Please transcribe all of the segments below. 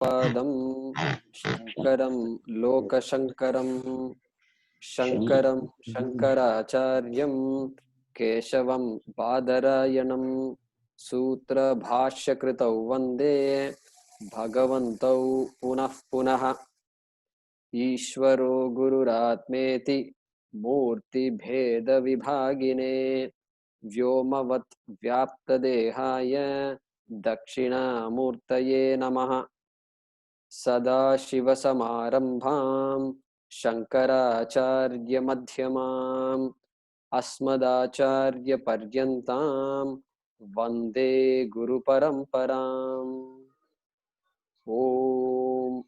पादं शङ्करं लोकशङ्करं शङ्करं शङ्कराचार्यं केशवं बादरायणं सूत्रभाष्यकृतौ वन्दे भगवन्तौ पुनः पुनः। ईश्वरो गुरुरात्मेति मूर्तिभेदविभागिने व्योमवत् व्याप्तदेहाय दक्षिणामूर्तये नमः। सदाशिवसमारम्भां शङ्कराचार्यमध्यमाम् अस्मदाचार्यपर्यन्तां वन्दे गुरुपरम्पराम्। ॐ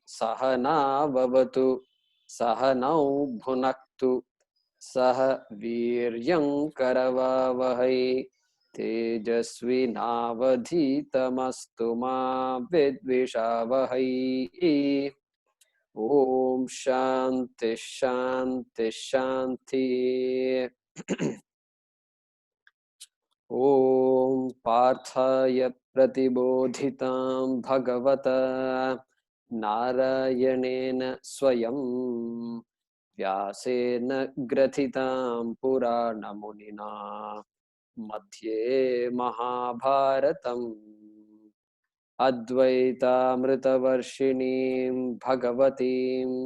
सहना भवतु सहनौ भुनक्तु सह वीर्यं करवावहै तेजस्विनावधीतमस्तु मा विद्विषावहै। ॐ शान्ति शान्ति शान्ति। ॐ पार्थाय प्रतिबोधितां भगवता नारायणेन स्वयं व्यासेन ग्रथितां पुराणमुनिना मध्ये महाभारतम् अद्वैतामृतवर्षिणीं भगवतीम्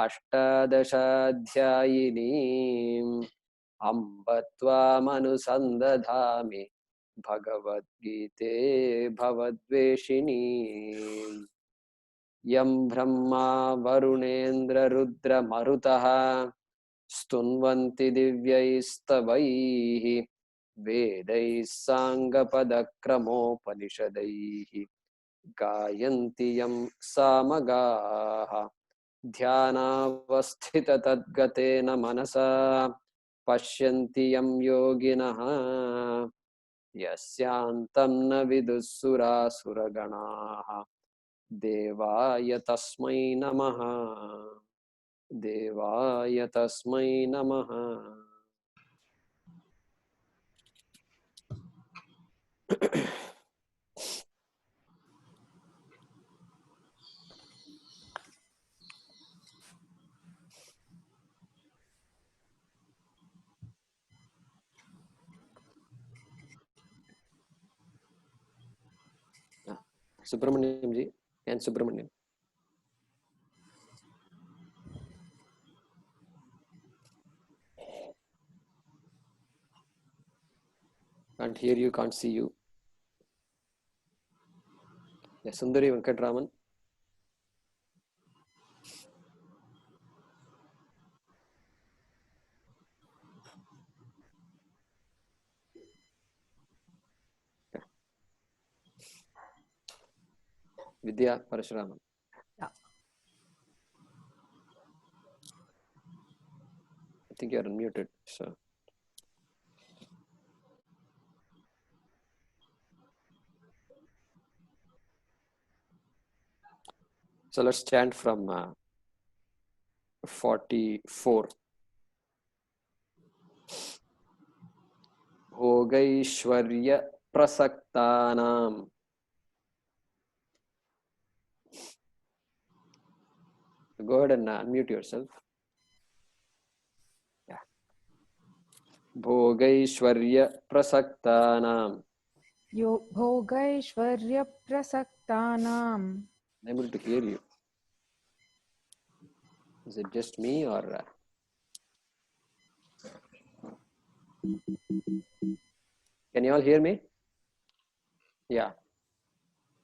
अष्टादशाध्यायिनीम् अम्ब त्वामनुसन्दधामि भगवद्गीते भवद्वेषिणीम्। यं ब्रह्मा वरुणेन्द्ररुद्रमरुतः स्तुन्वन्ति दिव्यैस्तवैः वेदैः साङ्गपदक्रमोपनिषदैः गायन्ति यं सामगाः ध्यानावस्थिततद्गतेन मनसा पश्यन्ति यं योगिनः यस्यान्तं न विदुःसुरासुरगणाः देवाय तस्मै नमः। देवाय तस्मै नमः। Subramaniam ji and Subramaniam. Can't hear you, can't see you. Yes, Sundari Venkatraman. Vidya Parashuraman. Yeah. I think you're unmuted. So let's chant from 44. भोगैश्वर्य प्रसक्तानां go ahead and unmute yourself. Yeah. भोगैश्वर्य प्रसक्तानां भोगैश्वर्यप्रसक्तानां unable to hear you. Is it just me or can you all hear me? Yeah.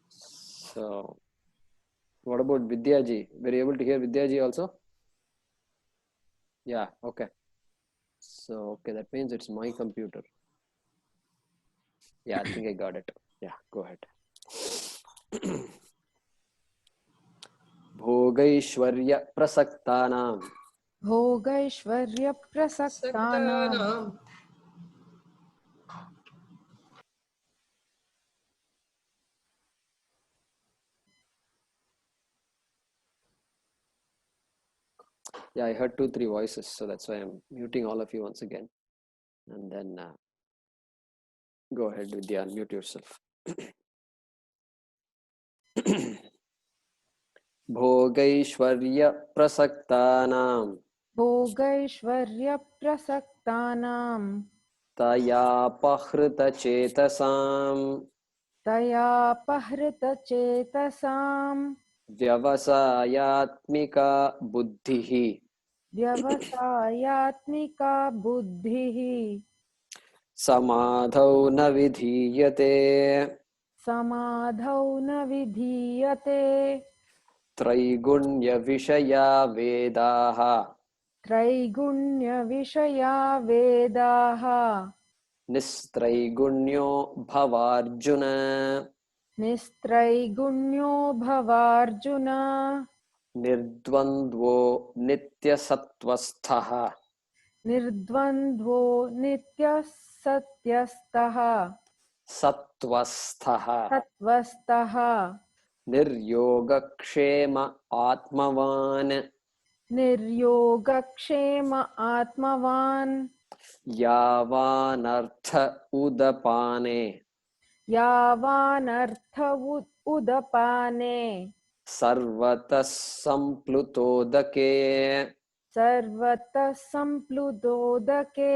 So what about Vidya ji? Were you able to hear Vidya ji also? Yeah, okay. So okay, that means it's my computer. Yeah, I think I got it. Yeah, go ahead. भोगैश्वर्य प्रसक्तानां भोगैश्वर्यप्रसक्तानां Yeah, I heard 2-3 voices, so that's why I'm muting all of you once again. And then go ahead, Vidya, unmute yourself. भोगैश्वर्यप्रसक्तानां भोगैश्वर्यप्रसक्तानां तयापहृतचेतसां तयापहृतचेतसां व्यवसायात्मिका बुद्धिः व्यवसायात्मिका बुद्धिः समाधौ न विधीयते समाधौ न विधीयते त्रैगुण्यविषया वेदाः त्रैगुण्यविषया वेदाः निस्त्रैगुण्यो भवार्जुन निस्त्रैगुण्यो भवार्जुन निर्द्वन्द्वो नित्यसत्त्वस्थः निर्द्वन्द्वो नित्यः सत्यस्तः सत्त्वस्थः सत्त्वस्तः निर्योगक्षेम आत्मवान् निर्योगक्षेम आत्मवान् यावानर्थ उदपाने यावानर्थ उदपाने सर्वतः सम्प्लुतोदके सर्वतः सम्प्लुतोदके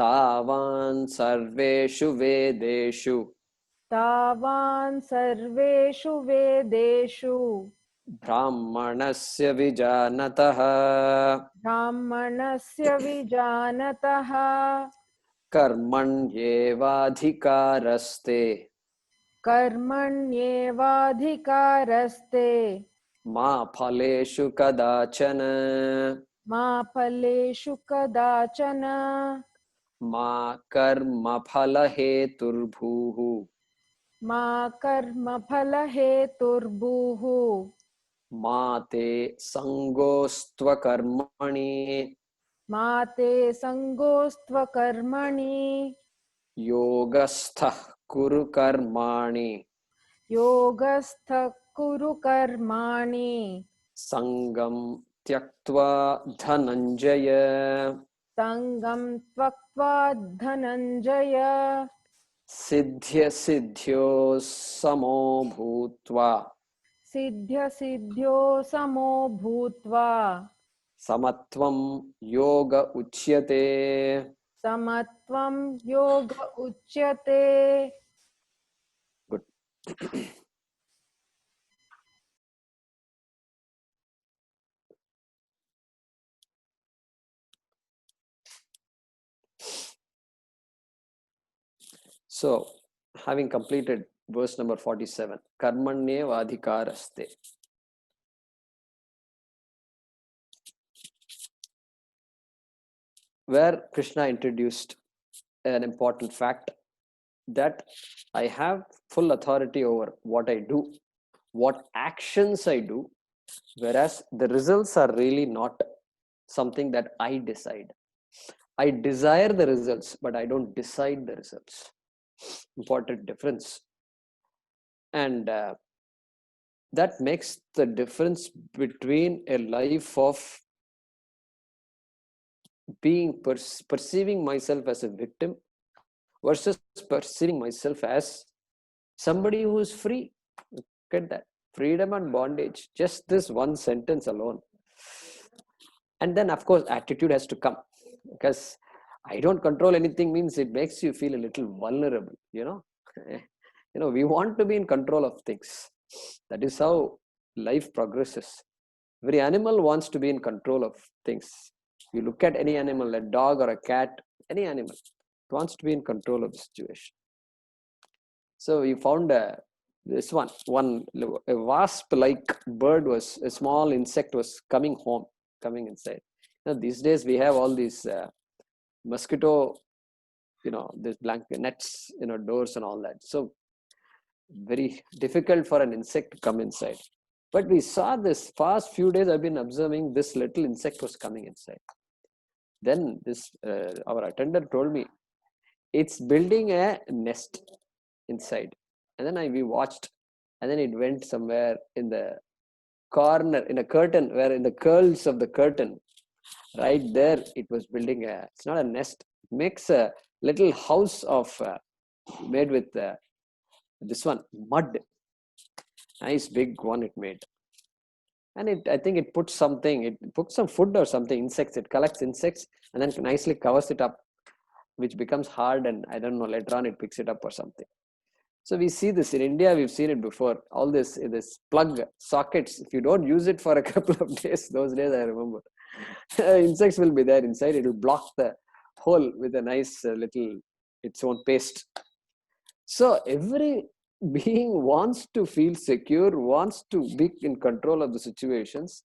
तावान् सर्वेषु वेदेषु तावान् सर्वेषु वेदेषु ब्राह्मणस्य विजानतः ब्राह्मणस्य विजानतः कर्मण्येवाधिकारस्ते कर्मण्येवाधिकारस्ते मा फलेषु कदाचन मा फलेषु कदाचन मा कर्मफलहेतुर्भूः मा कर्मफलहेतुर्भूः मा ते सङ्गोऽस्त्वकर्मणि मा ते सङ्गोऽस्त्वकर्मणि योगस्थः कुरु कर्माणि योगस्थः कुरु कर्माणि सङ्गं त्यक्त्वा धनञ्जय सङ्गं त्यक्त्वा धनञ्जय सिद्ध्यसिद्ध्यो समो भूत्वा सिद्ध्यसिद्ध्यो समो भूत्वा समत्वं योग उच्यते समत्वं योग उच्यते. Good. So, having completed verse number 47, Karmanyeva adhikaraste. Where Krishna introduced an important fact that I have full authority over what I do, what actions I do, whereas the results are really not something that I decide. I desire the results, but I don't decide the results. Important difference. And that makes the difference between a life of being perceiving myself as a victim versus perceiving myself as somebody who is free. Look at that. Freedom and bondage. Just this one sentence alone. And then, of course, attitude has to come, because I don't control anything means it makes you feel a little vulnerable, you know. We want to be in control of things. That is how life progresses. Every animal wants to be in control of things. You look at any animal, a dog or a cat, any animal, it wants to be in control of the situation. So we found this one a wasp-like bird, was a small insect, was coming inside. These days we have all these mosquito, these blanket nets, doors and all that. So very difficult for an insect to come inside. But we saw this past few days, I've been observing this little insect was coming inside. Then this our attendant told me it's building a nest inside. And then we watched, and then it went somewhere in the corner, in a curtain, where in the curls of the curtain, right there, it was building it's not a nest, it makes a little house of made with this one, mud. Nice big one it made. And I think it puts something, it puts some food or something, insects, it collects insects and then nicely covers it up, which becomes hard, and I don't know, later on it picks it up or something. So we see this in India, we've seen it before, all this plug sockets, if you don't use it for a couple of days, those days I remember, insects will be there inside, it will block the hole with a nice little, its own paste. So every being wants to feel secure, wants to be in control of the situations,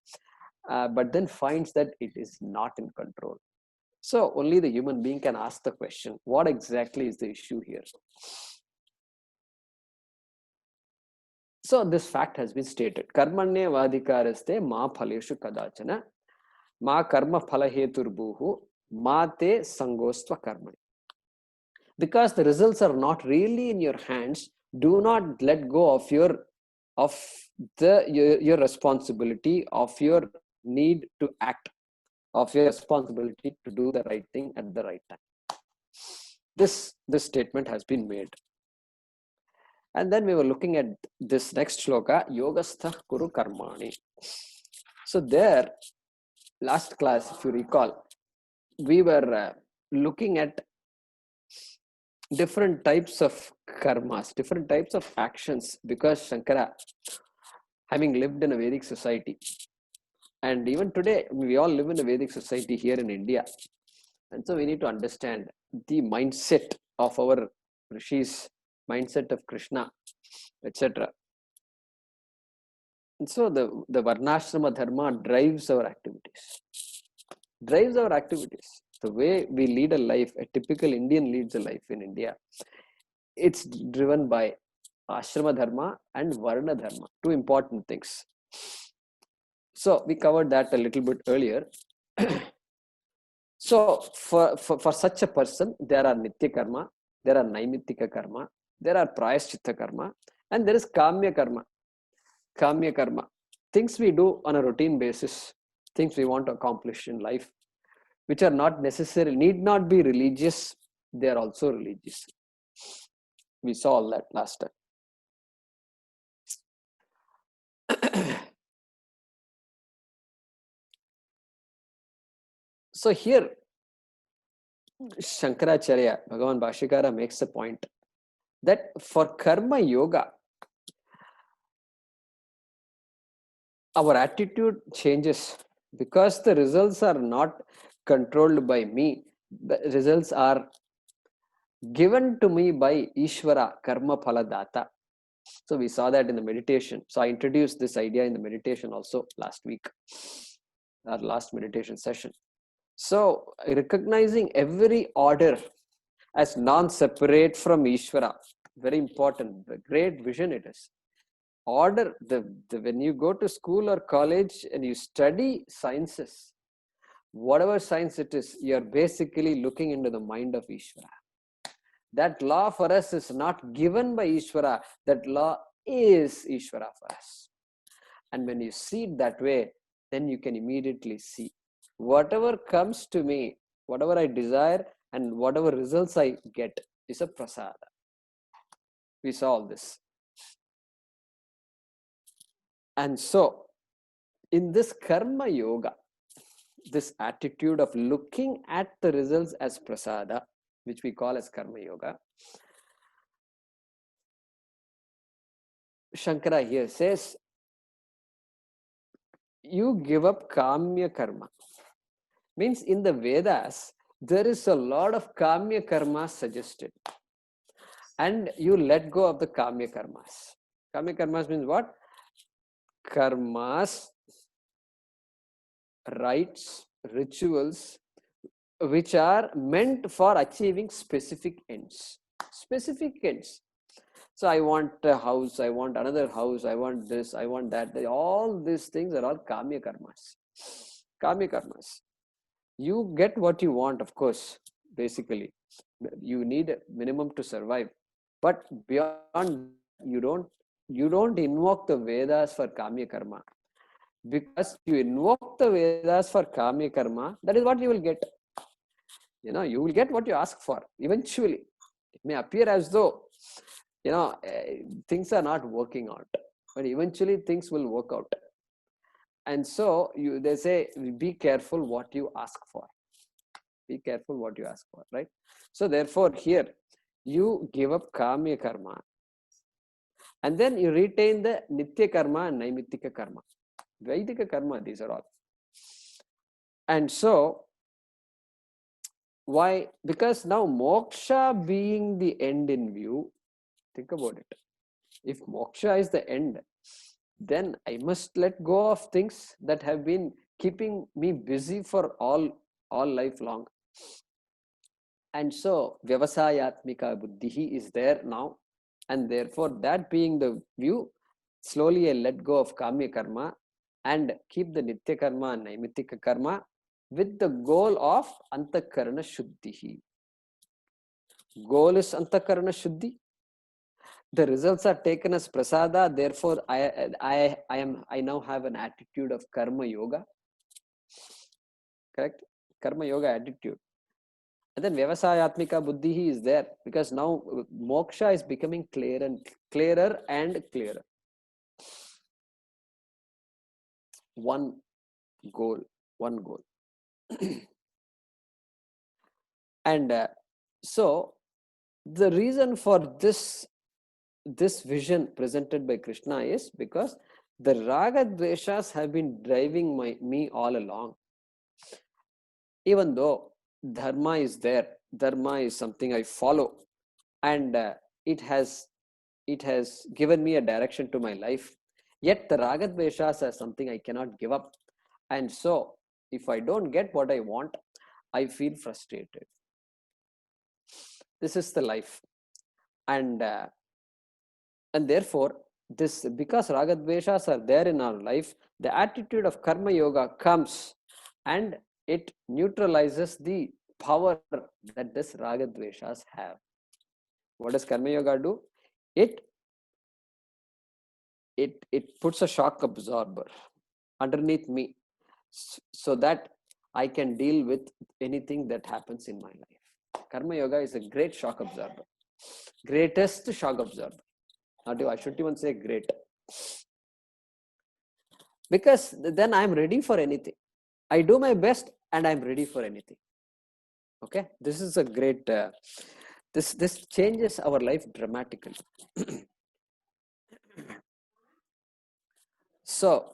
but then finds that it is not in control. So only the human being can ask the question, what exactly is the issue here? So this fact has been stated. Karmanye vadikaraste ma phaleshu kadachana ma karma phalaheturbuhu ma te sangostva karmani. Because the results are not really in your hands, do not let go of your responsibility, of your need to act, of your responsibility to do the right thing at the right time. This statement has been made. And then we were looking at this next shloka, Yogastha Kuru Karmani. So there, last class, if you recall, we were looking at different types of karmas, different types of actions, because Shankara, having lived in a Vedic society, and even today, we all live in a Vedic society here in India. And so we need to understand the mindset of our rishis, mindset of Krishna, etc. And so the Varnashrama Dharma drives our activities. The way we lead a life, a typical Indian leads a life in India, it's driven by Ashrama Dharma and Varna Dharma, two important things. So we covered that a little bit earlier. So for such a person, there are Nitya Karma, there are Naimittika Karma, there are Prayaschitta Karma, and there is Kamya Karma. Kamya Karma, things we do on a routine basis, things we want to accomplish in life, which are not necessarily, need not be religious, they are also religious. We saw all that last time. So here, Shankaracharya, Bhagavan Bhashikara makes a point that for Karma Yoga, our attitude changes because the results are not controlled by me. The results are given to me by Ishvara, Karma Phala Data. So we saw that in the meditation. So I introduced this idea in the meditation also last week, our last meditation session. So recognizing every order as non-separate from Ishvara, very important, the great vision it is. Order, when you go to school or college and you study sciences, whatever science it is, you're basically looking into the mind of Ishvara. That law for us is not given by Ishvara, that law is Ishvara for us. And when you see it that way, then you can immediately see whatever comes to me, whatever I desire, and whatever results I get is a prasada. We saw all this. And so, in this karma yoga, this attitude of looking at the results as prasada, which we call as karma yoga, Shankara here says, you give up kamya karma. Means in the Vedas, there is a lot of kamya karmas suggested. And you let go of the kamya karmas. Kamya karmas means what? Karmas, rites, rituals, which are meant for achieving specific ends. Specific ends. So I want a house, I want another house, I want this, I want that. All these things are all kamya karmas. Kamya karmas. You get what you want, of course, basically. You need a minimum to survive. But beyond, you don't invoke the Vedas for kamya karma. Because you invoke the Vedas for kamya karma, that is what you will get. You will get what you ask for eventually. It may appear as though things are not working out, but eventually things will work out. And so they say, be careful what you ask for. Be careful what you ask for, right? So therefore here, you give up kamya karma, and then you retain the nitya karma and naimittika karma. Vaidika karma, these are all. And so, why? Because now moksha being the end in view, think about it. If moksha is the end, then I must let go of things that have been keeping me busy for all life long. And so vyavasayatmika buddhi is there now, and therefore that being the view, slowly I let go of kamya karma and keep the nitya karma and naimittika karma with the goal of antakarana shuddhi. Goal is antakarana shuddhi. The results are taken as prasada, therefore I now have an attitude of karma yoga. Correct? Karma yoga attitude. And then vyavasayatmika buddhi is there, because now moksha is becoming clearer and clearer. One goal. And so the reason for this vision presented by Krishna is because the raga dveshas have been driving me all along. Even though dharma is there, dharma is something I follow, and it has given me a direction to my life, yet the raga dveshas are something I cannot give up. And so if I don't get what I want, I feel frustrated. This is the life. And therefore, this, because raga dveshas are there in our life, the attitude of karma yoga comes and it neutralizes the power that this raga dveshas have. What does karma yoga do? It puts a shock absorber underneath me, so that I can deal with anything that happens in my life. Karma yoga is a great shock absorber, greatest shock absorber. I shouldn't even say great, because then I'm ready for anything. I do my best and I'm ready for anything. Okay, this is a great this changes our life dramatically. So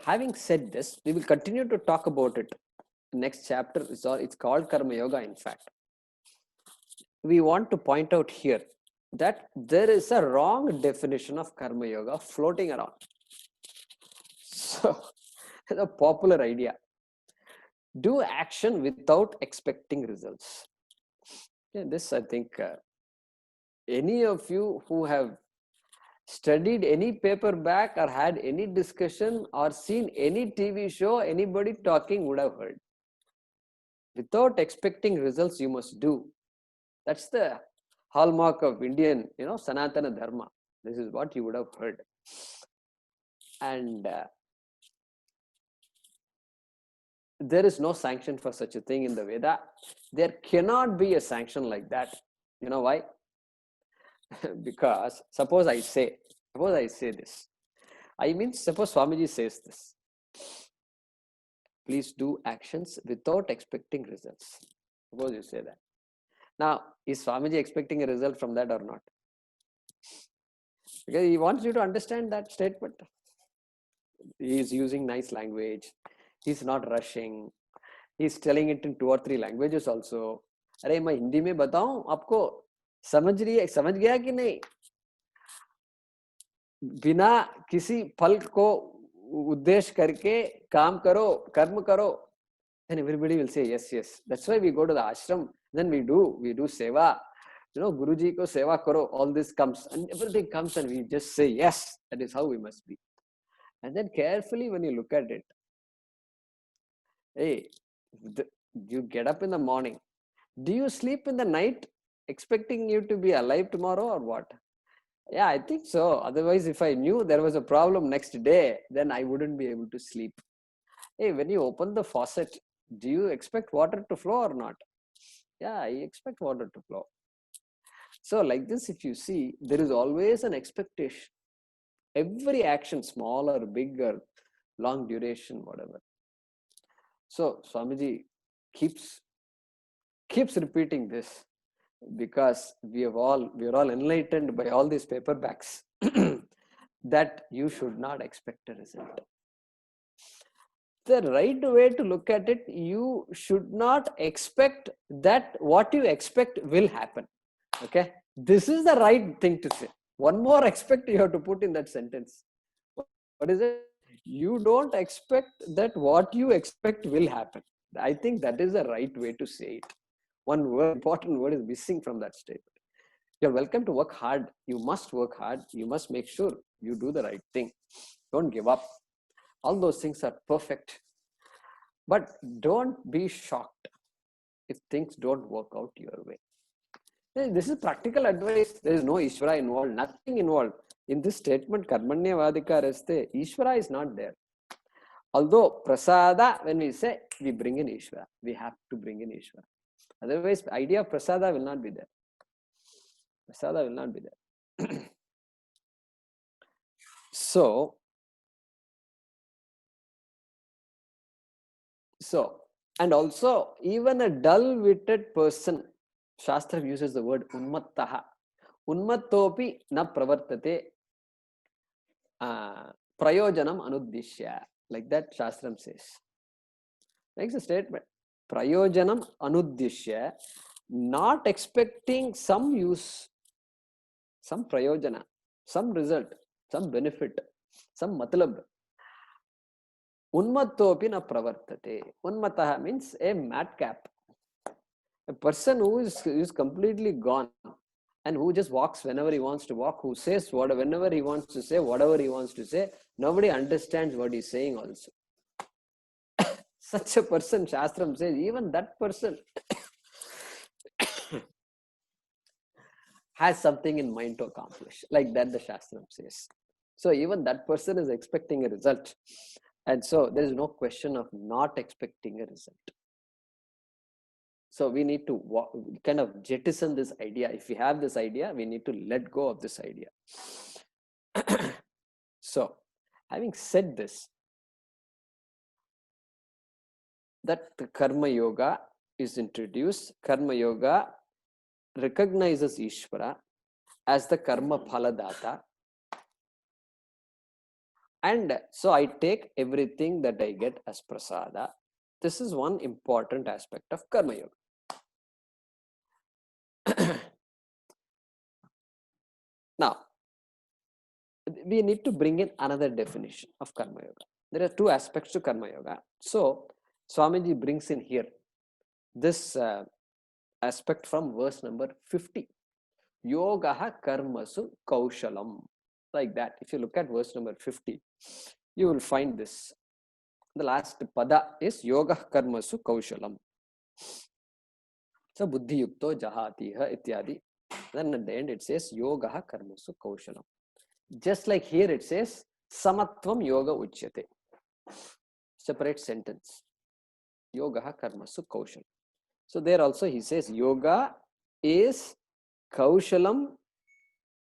having said this, we will continue to talk about it. Next chapter is it's called Karma Yoga. In fact, we want to point out here that there is a wrong definition of Karma Yoga floating around. So, the popular idea: do action without expecting results. Yeah, this, I think, any of you who have studied any paperback or had any discussion or seen any TV show, anybody talking would have heard. Without expecting results, you must do. That's the hallmark of Indian, Sanatana Dharma. This is what you would have heard. And there is no sanction for such a thing in the Veda. There cannot be a sanction like that. You know why? Because suppose I say this. Suppose Swamiji says this. Please do actions without expecting results. Suppose you say that. Now, is Swamiji expecting a result from that or not? Because he wants you to understand that statement. He is using nice language. He's not rushing. He's telling it in 2 or 3 languages also. अरे मैं हिंदी में बताऊं आपको, समझ गया कि नहीं? बिना किसी फल को उद्देश्य करके काम करो, कर्म करो. Then everybody will say yes. That's why we go to the ashram. Then we do seva. Guruji ko seva karo. All this comes and everything comes and we just say yes. That is how we must be. And then carefully when you look at it, hey, you get up in the morning. Do you sleep in the night expecting you to be alive tomorrow or what? Yeah, I think so. Otherwise, if I knew there was a problem next day, then I wouldn't be able to sleep. Hey, when you open the faucet, do you expect water to flow or not? Yeah, I expect water to flow. So like this, if you see, there is always an expectation. Every action, small or big or long duration, whatever. So Swamiji keeps repeating this because we are all enlightened by all these paperbacks that you should not expect a result. The right way to look at it, you should not expect that what you expect will happen. Okay, this is the right thing to say. One more expect you have to put in that sentence. What is it? You don't expect that what you expect will happen. I think that is the right way to say it. One word, important word is missing from that statement. You're welcome to work hard. You must work hard. You must make sure you do the right thing. Don't give up. All those things are perfect. But don't be shocked if things don't work out your way. This is practical advice. There is no Ishvara involved, nothing involved. In this statement, Karmanya Vadika Raste, Ishvara is not there. Although Prasada, when we say, we bring in Ishvara. We have to bring in Ishvara. Otherwise, the idea of Prasada will not be there. Prasada will not be there. So, and also, even a dull-witted person, Shastra uses the word Unmattaha. Unmattopi na pravartate prayojanam anuddishya. Like that, Shastram says. Makes a statement. Prayojanam anuddishya, not expecting some use, some prayojana, some result, some benefit, some matlab. Unmattopi na pravartate. Unmataha means a madcap. A person who is completely gone and who just walks whenever he wants to walk, who says whenever he wants to say, whatever he wants to say, nobody understands what he's saying also. Such a person, Shastram says, even that person has something in mind to accomplish. Like that, the Shastram says. So even that person is expecting a result. And so there is no question of not expecting a result. So we need to kind of jettison this idea. If we have this idea, we need to let go of this idea. So, having said this, that the Karma Yoga is introduced. Karma Yoga recognizes Ishvara as the Karma Phaladata. And so I take everything that I get as prasada. This is one important aspect of Karma Yoga. Now, we need to bring in another definition of Karma Yoga. There are two aspects to Karma Yoga. So, Swamiji brings in here this aspect from verse number 50. Yogaha karmasu kaushalam. Like that. If you look at verse number 50, you will find this. The last pada is yoga karmasu kaushalam. So, buddhi yukto jahatiha ityadi. Then at the end it says yogaha karmasu kaushalam. Just like here it says samatvam yoga uchyate. Separate sentence. Yogaha karmasu kaushalam. So there also he says yoga is kaushalam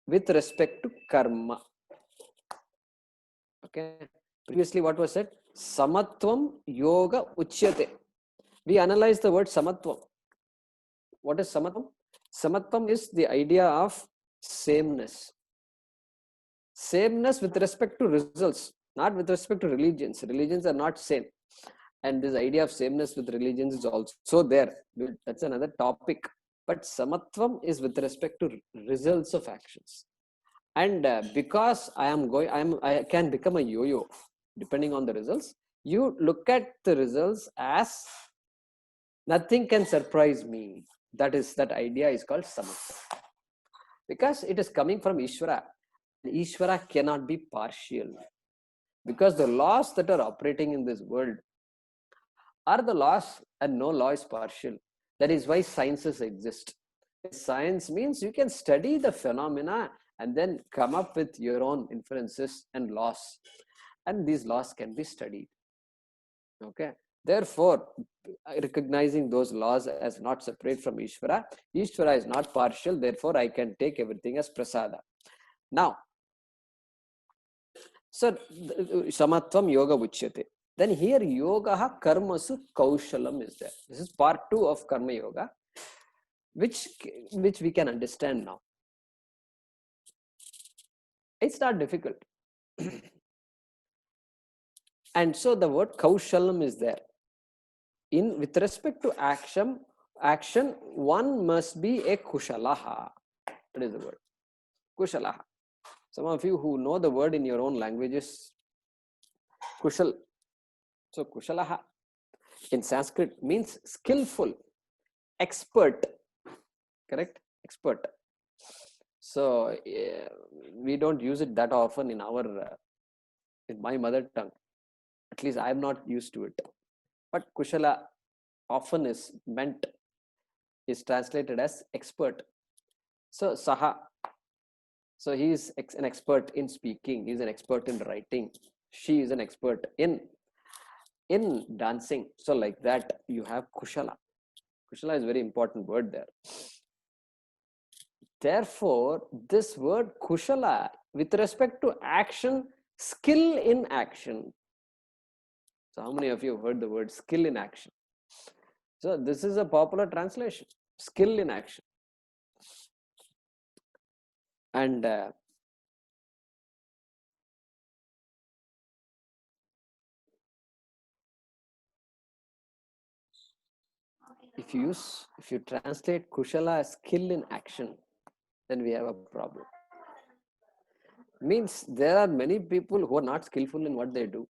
with respect to karma. Okay. Previously what was said? Samatvam yoga uchyate. We analyze the word samatvam. What is samatvam? Samatvam is the idea of sameness. Sameness with respect to results, not with respect to religions. Religions are not same. And this idea of sameness with religions is also there. That's another topic. But samatvam is with respect to results of actions. And because I can become a yo-yo depending on the results. You look at the results as nothing can surprise me. That idea is called samatvam. Because it is coming from Ishvara. Ishvara cannot be partial. Because the laws that are operating in this world are the laws, and no law is partial. That is why sciences exist. Science means you can study the phenomena and then come up with your own inferences and laws. And these laws can be studied. Okay. Therefore, recognizing those laws as not separate from Ishvara, Ishvara is not partial, therefore I can take everything as prasada. Now, so samatvam yoga uchyate. Then here yoga karmasu kaushalam is there. This is part 2 of karma yoga, which we can understand now. It's not difficult. And so the word kaushalam is there. In with respect to action, one must be a kushalaha. That is the word. Kushalaha. Some of you who know the word in your own languages, kushal. So kushalaha in Sanskrit means skillful, expert. Correct? Expert. So we don't use it that often in in my mother tongue. At least I'm not used to it. But kushala often is translated as expert. So saha. So he is an expert in speaking. He is an expert in writing. She is an expert in dancing. So like that, you have kushala. Kushala is a very important word there. Therefore, this word kushala, with respect to action, skill in action. So how many of you have heard the word skill in action? So this is a popular translation, skill in action. And if you translate kushala as skill in action, then we have a problem. Means there are many people who are not skillful in what they do.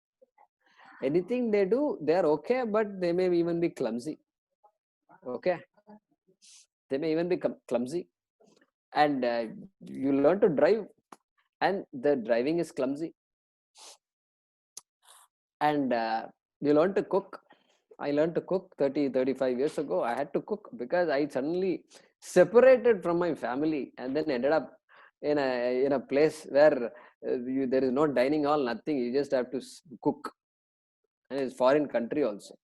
Anything they do, they are okay, but they may even be clumsy. Okay, they may even be clumsy, and you learn to drive, and the driving is clumsy. And you learn to cook. I learned to cook 35 years ago. I had to cook because I suddenly separated from my family and then ended up in a place where there is no dining hall, nothing. You just have to cook, and it's foreign country also.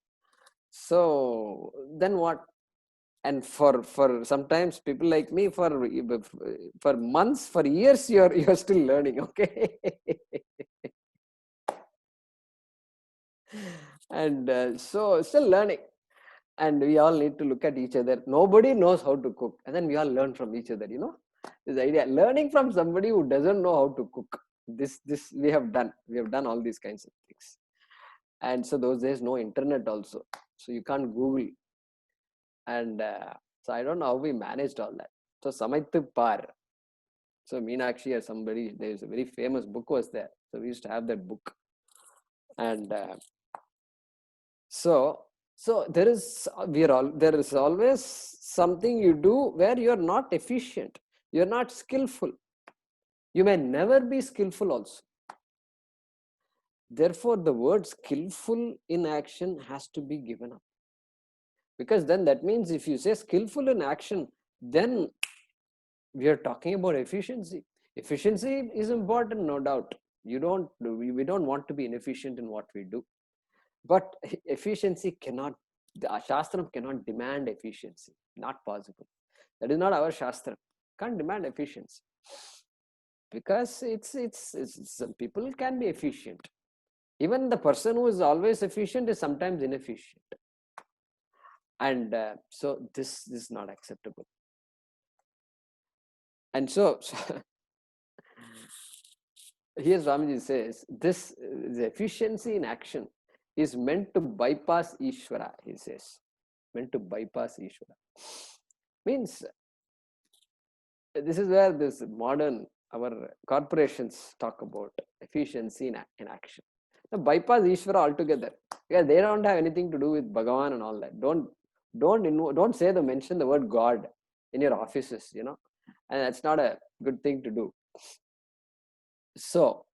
So then what? And for sometimes people like me, for months, for years, you're still learning. Okay. And so still learning, and we all need to look at each other. Nobody knows how to cook, and then we all learn from each other. This idea, learning from somebody who doesn't know how to cook. This we have done all these kinds of things. And so those days, no internet also, so you can't Google. And so I don't know how we managed all that. So Samaytu Par. So Meenakshi or somebody, there's a very famous book was there. So we used to have that book. And so there is always something you do where you're not efficient, you're not skillful. You may never be skillful also. Therefore, the word skillful in action has to be given up. Because then that means if you say skillful in action, then we are talking about efficiency. Efficiency is important, no doubt. We don't want to be inefficient in what we do. But efficiency cannot, the Shastram cannot demand efficiency. Not possible. That is not our Shastra. Can't demand efficiency. Because it's some people can be efficient. Even the person who is always efficient is sometimes inefficient. And so this is not acceptable. And so here Swamiji says, this the efficiency in action is meant to bypass Ishvara, he says. Meant to bypass Ishvara. Means, this is where this modern, our corporations talk about efficiency in action. Now, bypass Ishvara altogether. Yeah, they don't have anything to do with Bhagavan and all that. Don't say mention the word God in your offices, and that's not a good thing to do. So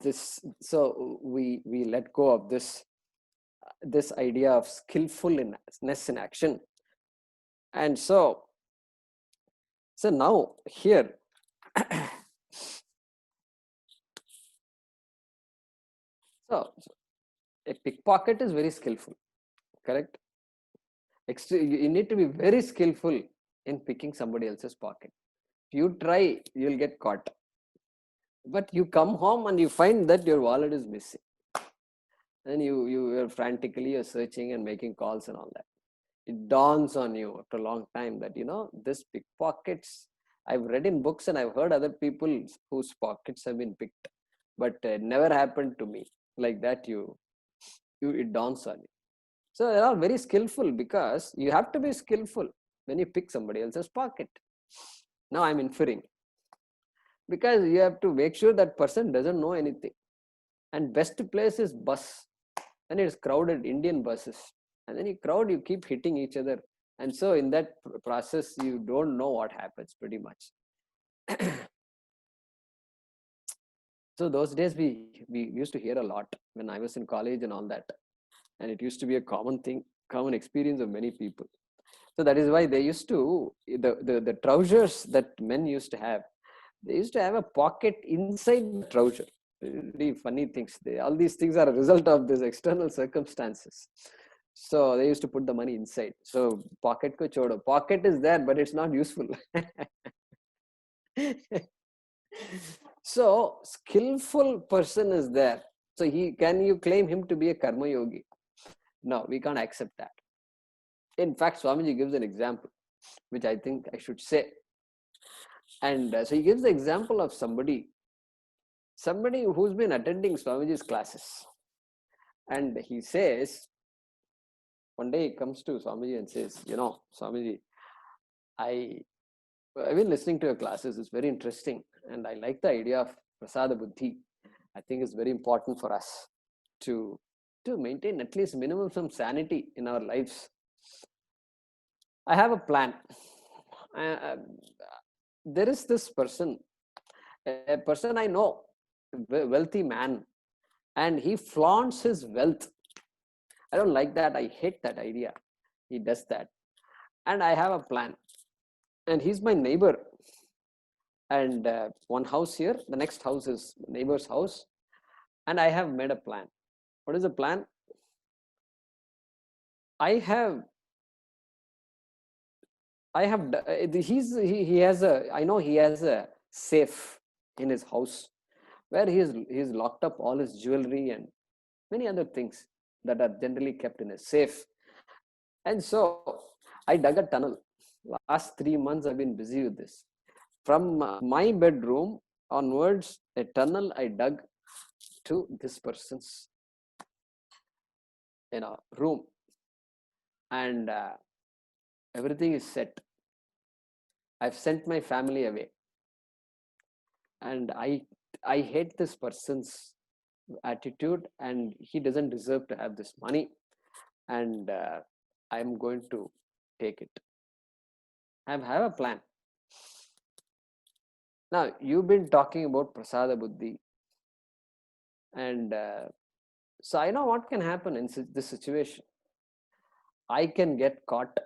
we let go of this idea of skillfulness in action. And so now here so A pickpocket is very skillful, correct? You need to be very skillful in picking somebody else's pocket. If you try, you'll get caught. But you come home and you find that your wallet is missing. Then you're frantically you're searching and making calls and all that. It dawns on you after a long time that this pickpockets. I've read in books and I've heard other people whose pockets have been picked, but it never happened to me like that. It dawns on you. So they are very skillful, because you have to be skillful when you pick somebody else's pocket. Now I'm inferring, because you have to make sure that person doesn't know anything. And best place is bus, and it's crowded Indian buses, and then you keep hitting each other, and so in that process you don't know what happens pretty much. So those days we used to hear a lot when I was in college and all that, and it used to be a common experience of many people. So that is why they used to the trousers that men used to have, they used to have a pocket inside the trouser. Really funny things. All these things are a result of these external circumstances. So they used to put the money inside. So pocket ko chodo. Pocket is there, but it's not useful. So skillful person is there. So can you claim him to be a karma yogi? No, we can't accept that. In fact, Swamiji gives an example, which I think I should say. And so he gives the example of somebody who's been attending Swamiji's classes. And he says, one day he comes to Swamiji and says, Swamiji, I've been listening to your classes. It's very interesting. And I like the idea of prasada buddhi. I think it's very important for us to maintain at least minimum some sanity in our lives. I have a plan. There is this person, a person I know, a wealthy man, and he flaunts his wealth. I don't like that. I hate that idea. He does that. And I have a plan. And he's my neighbor. And one house here, the next house is the neighbor's house. And I have made a plan. What is the plan? I know he has a safe in his house where he's locked up all his jewelry and many other things that are generally kept in a safe. And so I dug a tunnel. Last 3 months I've been busy with this. From my bedroom onwards, a tunnel I dug to this person's room. And everything is set. I've sent my family away. And I hate this person's attitude, and he doesn't deserve to have this money. And I'm going to take it. I have a plan. Now, you've been talking about prasada buddhi. And so I know what can happen in this situation. I can get caught.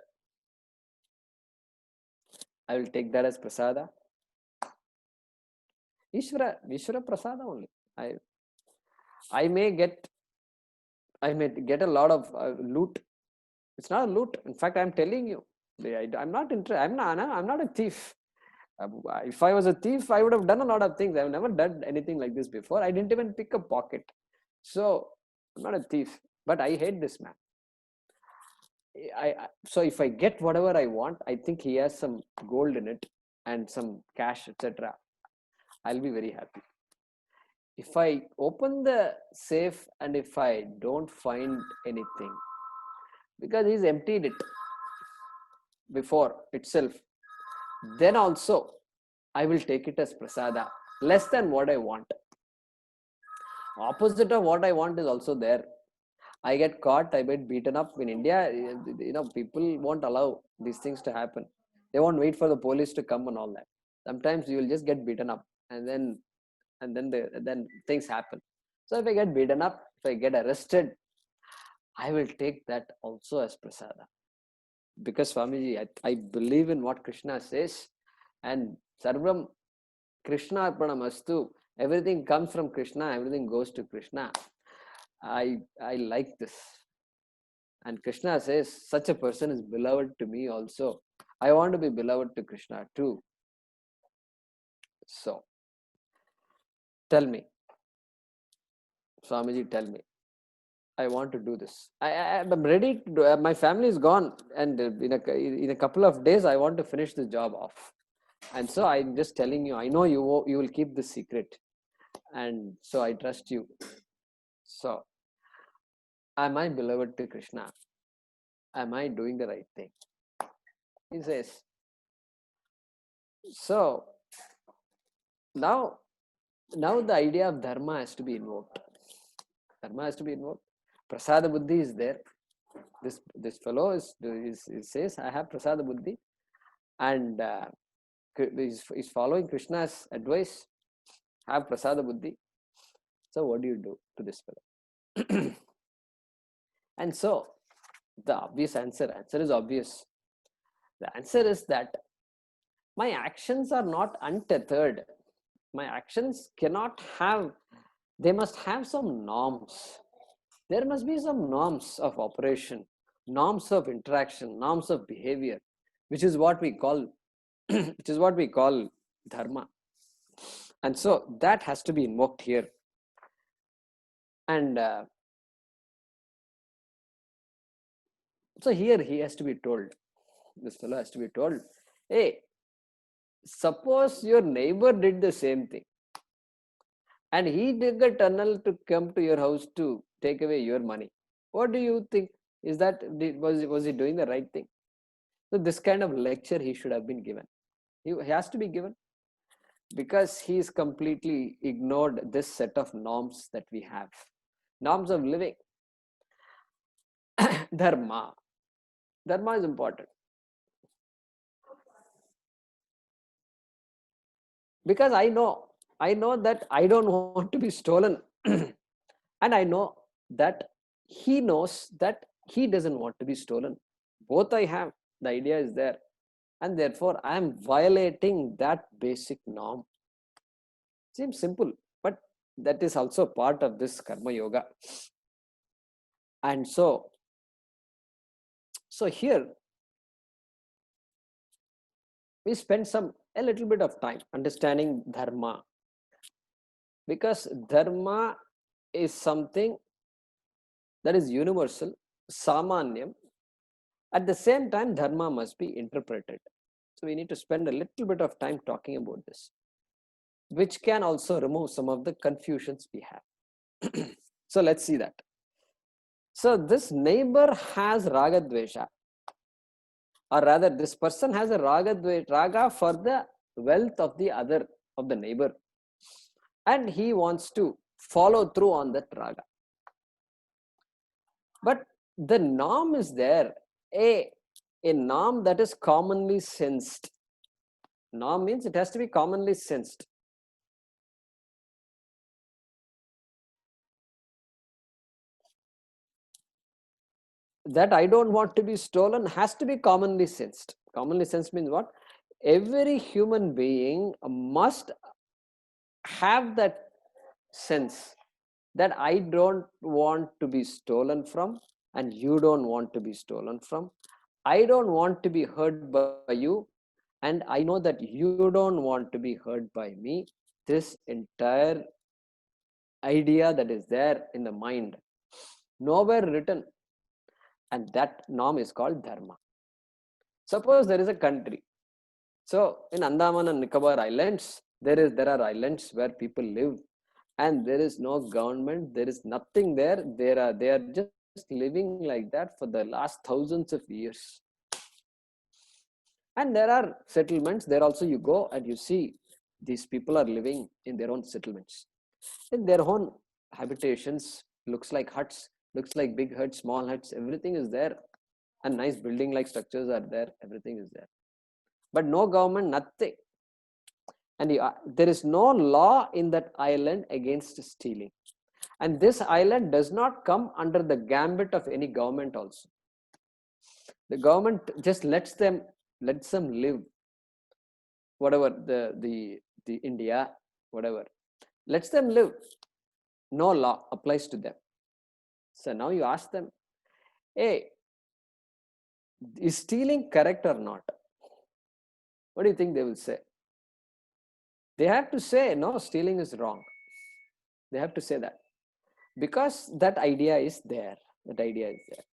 I will take that as prasada. Ishvara prasada only. I may get a lot of loot. It's not a loot. In fact, I'm telling you, I'm not interested. I'm not a thief. If I was a thief, I would have done a lot of things. I've never done anything like this before. I didn't even pick a pocket. So I'm not a thief, but I hate this man. So if I get whatever I want, I think he has some gold in it and some cash, etc. I'll be very happy. If I open the safe and if I don't find anything, because he's emptied it before itself, then also I will take it as prasada, less than what I want. Opposite of what I want is also there. I get caught, I get beaten up. In India, people won't allow these things to happen. They won't wait for the police to come and all that. Sometimes you will just get beaten up, and then things happen. So if I get beaten up, if I get arrested, I will take that also as prasada. Because Swamiji, I believe in what Krishna says, and Sarvam Krishna Arpanamastu. Everything comes from Krishna, everything goes to Krishna. I like this. And Krishna says, such a person is beloved to me also. I want to be beloved to Krishna too. So, tell me, Swamiji, tell me. I want to do this. I'm ready to do, my family is gone, and in a couple of days, I want to finish this job off. And so I'm just telling you, I know you will keep this secret, and so I trust you. So, am I beloved to Krishna? Am I doing the right thing? He says. So now the idea of dharma has to be invoked. Dharma has to be invoked. Prasada buddhi is there. This fellow is says, I have prasada buddhi, and is following Krishna's advice. Have prasada buddhi. So what do you do to this fellow? And so the obvious answer is obvious. The answer is that my actions are not untethered. My actions cannot have, they must have some norms. There must be some norms of operation, norms of interaction, norms of behavior, which is what we call dharma. And so that has to be invoked here. And so here he has to be told, this fellow has to be told, hey, suppose your neighbor did the same thing, and he dug a tunnel to come to your house to take away your money. What do you think? Is that, was he doing the right thing? So this kind of lecture he should have been given. He has to be given, because he's completely ignored this set of norms that we have. Norms of living. Dharma. Dharma is important. Because I know that I don't want to be stolen. And I know that he knows that he doesn't want to be stolen. Both I have. The idea is there. And therefore, I am violating that basic norm. Seems simple, but that is also part of this karma yoga. And so here we spend a little bit of time understanding dharma, because dharma is something that is universal, samanyam. At the same time, dharma must be interpreted. So we need to spend a little bit of time talking about this, which can also remove some of the confusions we have. So let's see that. So this neighbor has raga dvesha, or rather this person has a raga for the wealth of the other, of the neighbor, and he wants to follow through on that raga. But the norm is there, a norm that is commonly sensed. Norm means it has to be commonly sensed. That I don't want to be stolen has to be commonly sensed. Commonly sensed means what? Every human being must have that sense that I don't want to be stolen from, and you don't want to be stolen from. I don't want to be hurt by you, and I know that you don't want to be hurt by me. This entire idea that is there in the mind, nowhere written, and that norm is called dharma. Suppose there is a country. So in Andaman and Nicobar Islands, there are islands where people live, and there is no government, there is nothing there. They are just living like that for the last thousands of years. And there are settlements there also. You go and you see these people are living in their own settlements, in their own habitations. Looks like huts, looks like big huts, small huts, everything is there, and nice building like structures are there, everything is there, but no government, nothing. And there is no law in that island against stealing, and this island does not come under the gambit of any government also. The government just lets them live, whatever the India, whatever, lets them live. No law applies to them. So now you ask them, hey, is stealing correct or not? What do you think they will say? They have to say, no, stealing is wrong. They have to say that. Because that idea is there. That idea is there.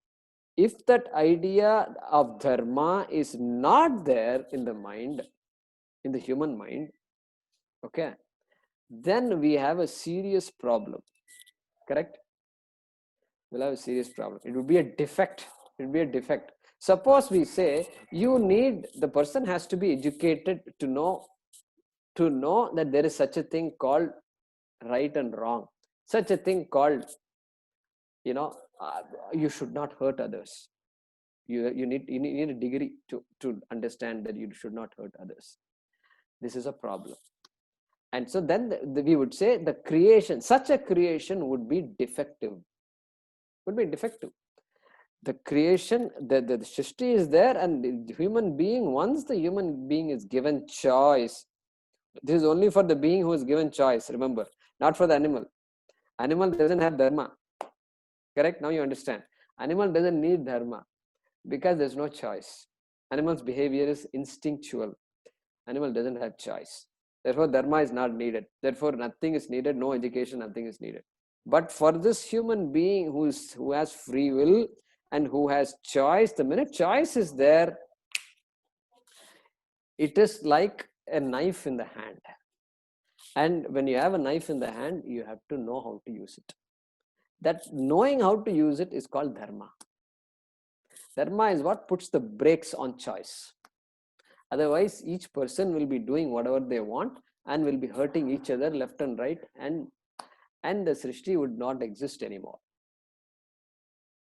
If that idea of dharma is not there in the mind, in the human mind, okay, then we have a serious problem. Correct? We'll have a serious problem. It would be a defect. It would be a defect. Suppose we say the person has to be educated to know that there is such a thing called right and wrong, such a thing called, you should not hurt others. You need a degree to understand that you should not hurt others. This is a problem. And so then we would say such a creation would be defective. The creation, the Srishti is there, and the human being, once the human being is given choice, this is only for the being who is given choice, remember, not for the animal. Animal doesn't have dharma. Correct? Now you understand. Animal doesn't need dharma because there's no choice. Animal's behavior is instinctual. Animal doesn't have choice. Therefore, dharma is not needed. Therefore, nothing is needed, no education, nothing is needed. But for this human being who has free will and who has choice, the minute choice is there, it is like a knife in the hand. And when you have a knife in the hand, you have to know how to use it. That knowing how to use it is called dharma. Dharma is what puts the brakes on choice. Otherwise, each person will be doing whatever they want and will be hurting each other left and right, and the Srishti would not exist anymore.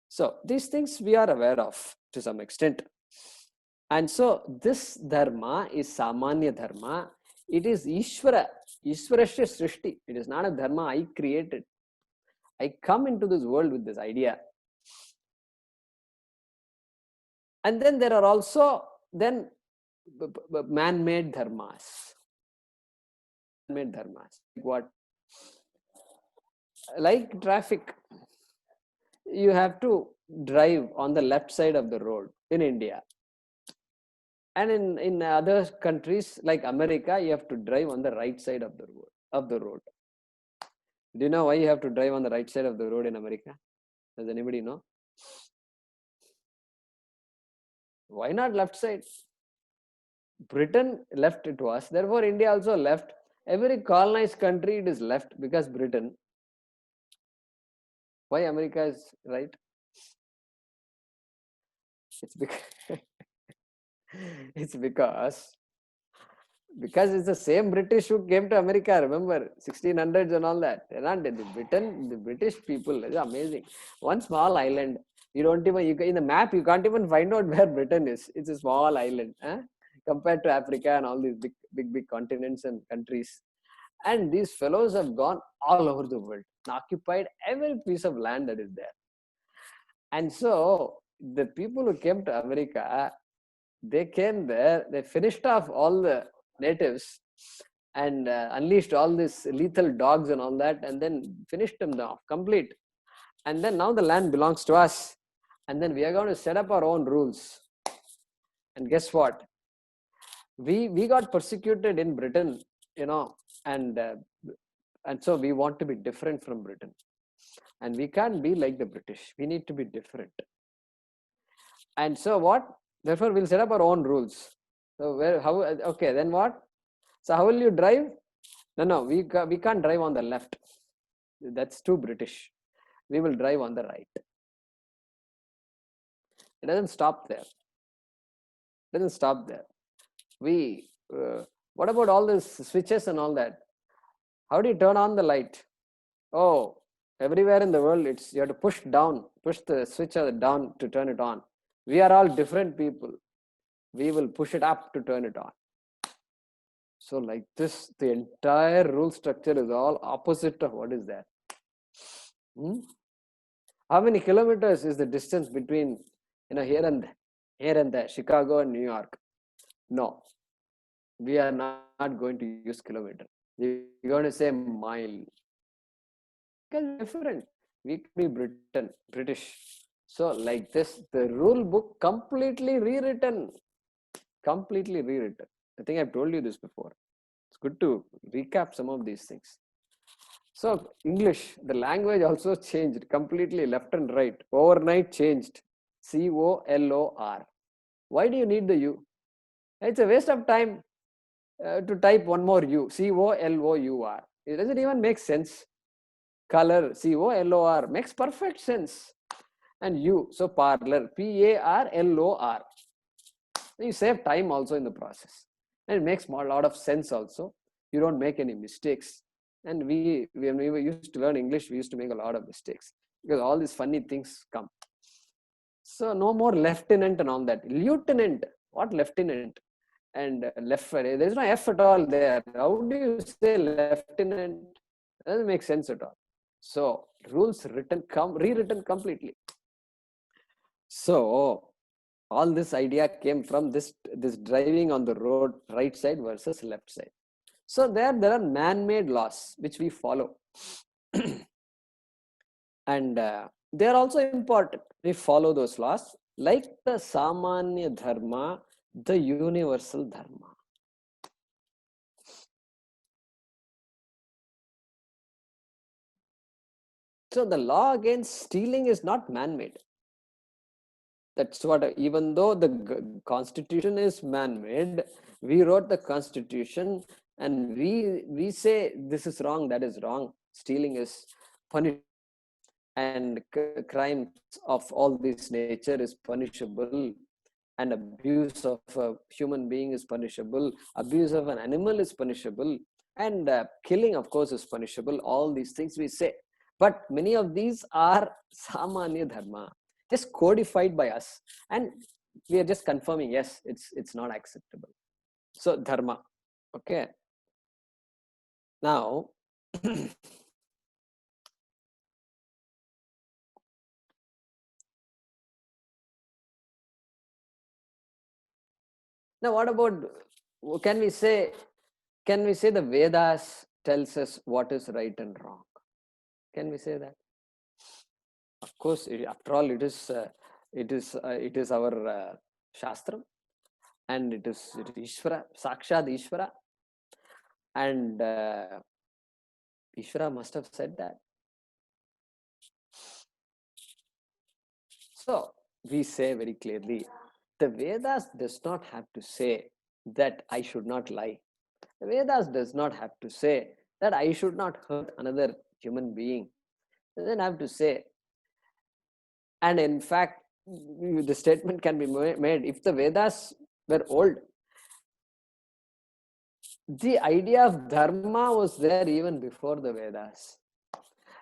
So these things we are aware of to some extent. And so this dharma is samanya dharma. It is Ishvara. Ishvarasya Srishti. It is not a dharma I created. I come into this world with this idea. And then there are also then man-made dharmas. Man-made dharmas. What? Like traffic. You have to drive on the left side of the road in India. And in other countries like America, you have to drive on the right side of the road. Do you know why you have to drive on the right side of the road in America? Does anybody know? Why not left side? Britain left it to us. Therefore, India also left. Every colonized country, it is left because Britain. Why America is right? It's because it's the same British who came to America. Remember 1600s and all that. The British people. It's amazing. One small island. You don't even in the map you can't even find out where Britain is. It's a small island, compared to Africa and all these big continents and countries. And these fellows have gone all over the world, occupied every piece of land that is there. And so the people who came to America, they came there, they finished off all the natives and unleashed all these lethal dogs and all that, and then finished them off complete. And then now the land belongs to us, and then we are going to set up our own rules. And guess what? We got persecuted in Britain, and so we want to be different from Britain, and we can't be like the British. We need to be different. And so what? Therefore, we'll set up our own rules. So then what? So how will you drive? No, we can't drive on the left. That's too British. We will drive on the right. It doesn't stop there. What about all these switches and all that? How do you turn on the light? Oh, everywhere in the world, you have to push the switch down to turn it on. We are all different people. We will push it up to turn it on. So like this, the entire rule structure is all opposite of what is there. How many kilometers is the distance between here and there, Chicago and New York? No, we are not going to use kilometer. We're going to say mile. Because different. We could be British. So like this, the rule book completely rewritten. Completely rewritten. I think I've told you this before. It's good to recap some of these things. So English, the language also changed completely, left and right. Overnight changed. COLOR. Why do you need the U? It's a waste of time to type one more U. COLOUR. It doesn't even make sense. Color, COLOR, makes perfect sense. And U, so parlor, PARLOR. You save time also in the process. And it makes a lot of sense also. You don't make any mistakes. And when we used to learn English, we used to make a lot of mistakes because all these funny things come. So no more lieutenant and all that. Lieutenant, what lieutenant? And left, there's no F at all there. How do you say lieutenant? Doesn't make sense at all. So rules rewritten completely. So all this idea came from this driving on the road right side versus left side. So there are man-made laws which we follow. And they are also important. We follow those laws like the Samanya Dharma, the universal Dharma. So the law against stealing is not man-made. That's what, even though the constitution is man-made, we wrote the constitution and we say this is wrong, that is wrong. Stealing is punishable, and crimes of all this nature is punishable, and abuse of a human being is punishable, abuse of an animal is punishable, and killing of course is punishable. All these things we say, but many of these are Samanya Dharma, just codified by us, and we are just confirming, yes, it's not acceptable. So Dharma. Okay, now now what about, can we say the Vedas tells us what is right and wrong? Can we say that? Of course, after all, it is our Shastra, and it is Ishvara, Sakshat Ishvara, and Ishvara must have said that. So we say very clearly, the Vedas does not have to say that I should not lie. The Vedas does not have to say that I should not hurt another human being. It doesn't have to say. And in fact, the statement can be made, if the Vedas were old, the idea of dharma was there even before the Vedas.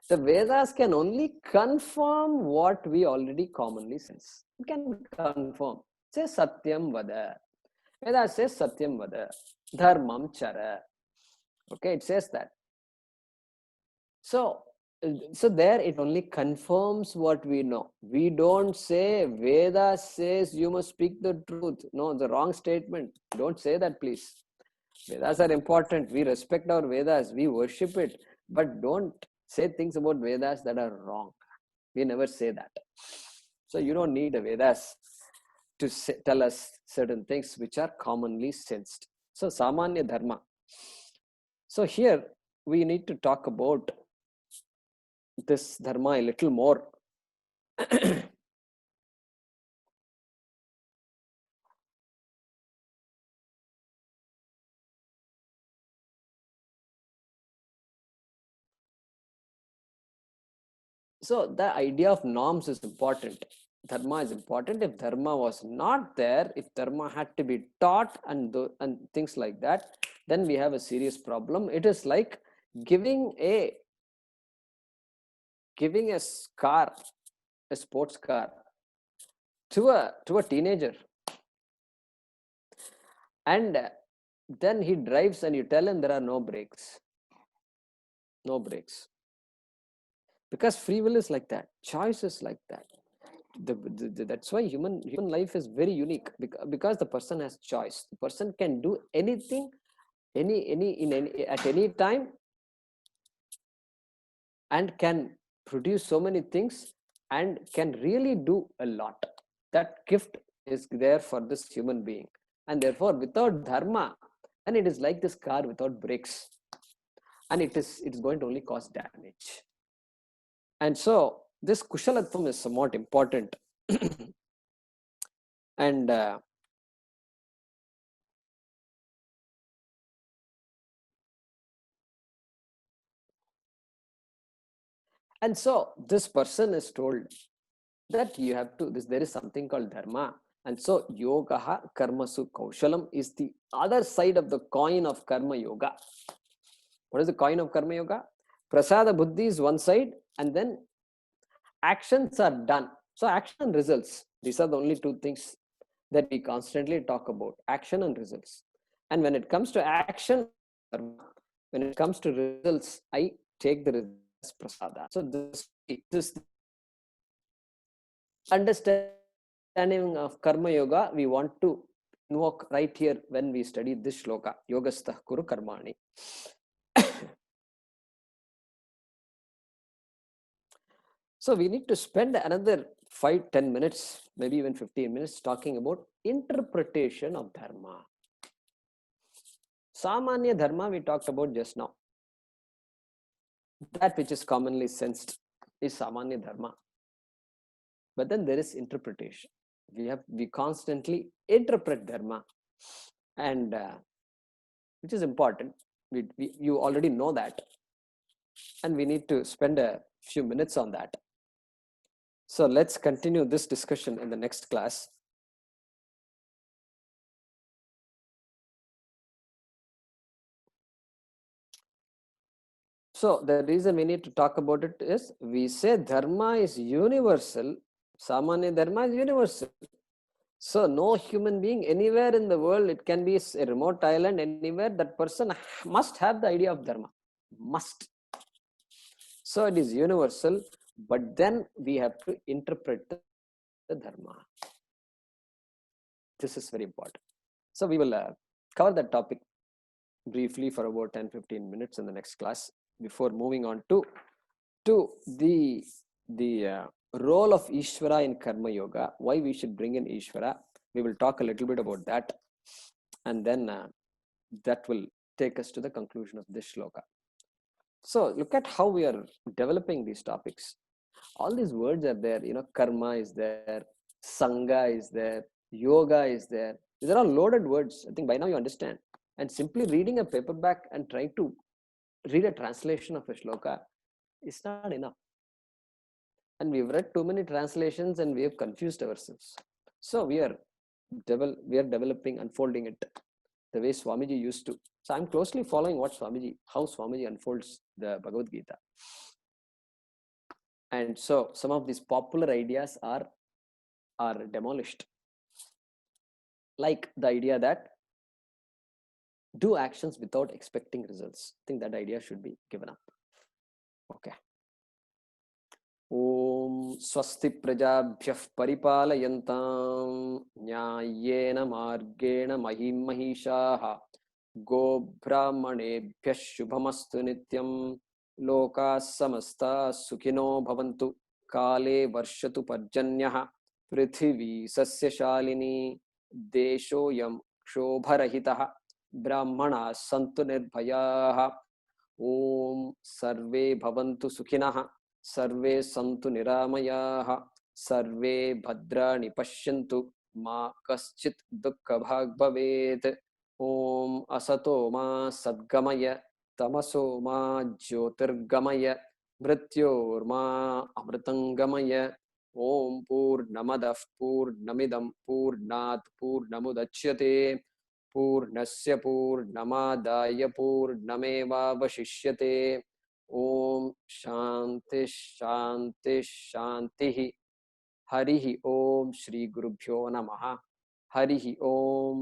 The Vedas can only confirm what we already commonly sense. It can confirm. Say Satyam Vada. Vedas says Satyam Vada. Dharmam Chara. Okay, it says that. So there it only confirms what we know. We don't say Veda says you must speak the truth. No, the wrong statement. Don't say that, please. Vedas are important. We respect our Vedas. We worship it. But don't say things about Vedas that are wrong. We never say that. So you don't need the Vedas to tell us certain things which are commonly sensed. So Samanya Dharma. So here we need to talk about this Dharma a little more. So the idea of norms is important. Dharma is important. If dharma was not there, if dharma had to be taught and things like that, then we have a serious problem. It is like giving a car, a sports car, to a teenager, and then he drives and you tell him there are no brakes. No brakes. Because free will is like that. Choice is like that. That's why human life is very unique, because the person has choice. The person can do anything, at any time, and can produce so many things and can really do a lot. That gift is there for this human being. And therefore, without dharma, then it is like this car without brakes. And it is going to only cause damage. And so this kushalatvam is somewhat important. And so this person is told that you have to, there is something called dharma. And so yogaha karmasu kaushalam is the other side of the coin of karma yoga. What is the coin of karma yoga? Prasada buddhi is one side, and then actions are done. So action and results, these are the only two things that we constantly talk about, action and results. And when it comes to action, when it comes to results, I take the results as prasada. So this understanding of karma yoga we want to invoke right here when we study this shloka, yogastha kuru karmani. So we need to spend another 5-10 minutes, maybe even 15 minutes, talking about interpretation of dharma. Samanya dharma we talked about just now. That which is commonly sensed is samanya dharma. But then there is interpretation. We constantly interpret dharma, and which is important. You already know that, and we need to spend a few minutes on that. So let's continue this discussion in the next class. So the reason we need to talk about it is, we say dharma is universal. Samanya dharma is universal. So no human being anywhere in the world, it can be a remote island, anywhere, that person must have the idea of dharma. Must. So it is universal, but then we have to interpret the dharma. This is very important. So we will cover that topic briefly for about 10-15 minutes in the next class, before moving on to the role of Ishvara in Karma Yoga, why we should bring in Ishvara. We will talk a little bit about that, and then that will take us to the conclusion of this shloka. So look at how we are developing these topics. All these words are there, karma is there, sangha is there, yoga is there. These are all loaded words. I think by now you understand. And simply reading a paperback and trying to read a translation of a shloka is not enough. And we've read too many translations and we have confused ourselves. So we are developing, unfolding it the way Swamiji used to. So I'm closely following how Swamiji unfolds the Bhagavad Gita. And so some of these popular ideas are demolished. Like the idea that do actions without expecting results. I think that idea should be given up. Okay. Om swasti prajabhyah paripalayantam nyayena margena mahim mahishaha go brahmanebhyah shubhamastu nityam loka samasta sukhino bhavantu kale varshatu parjanyah prithvi sasyashalini deshoyam kshobarahitah brahmana santu nirbhayaha om sarve bhavantu sukhinah सर्वे संतु निरामयाः सर्वे भद्राणि पश्यन्तु मा कश्चित् दुःखभाग् भवेत् ओम असतो मा सद्गमय तमसो मा ज्योतिर्गमय मृत्योर्मा अमृतंगमय ओम पूर्णमदः पूर्णमिदं पूर्णात् पूर्णमुदच्यते पूर्णस्य पूर्णमादाय पूर्णमेवावशिष्यते ओम शांति शांति शांति हरि ओम श्री गुरुभ्यो नमः हरि ओम।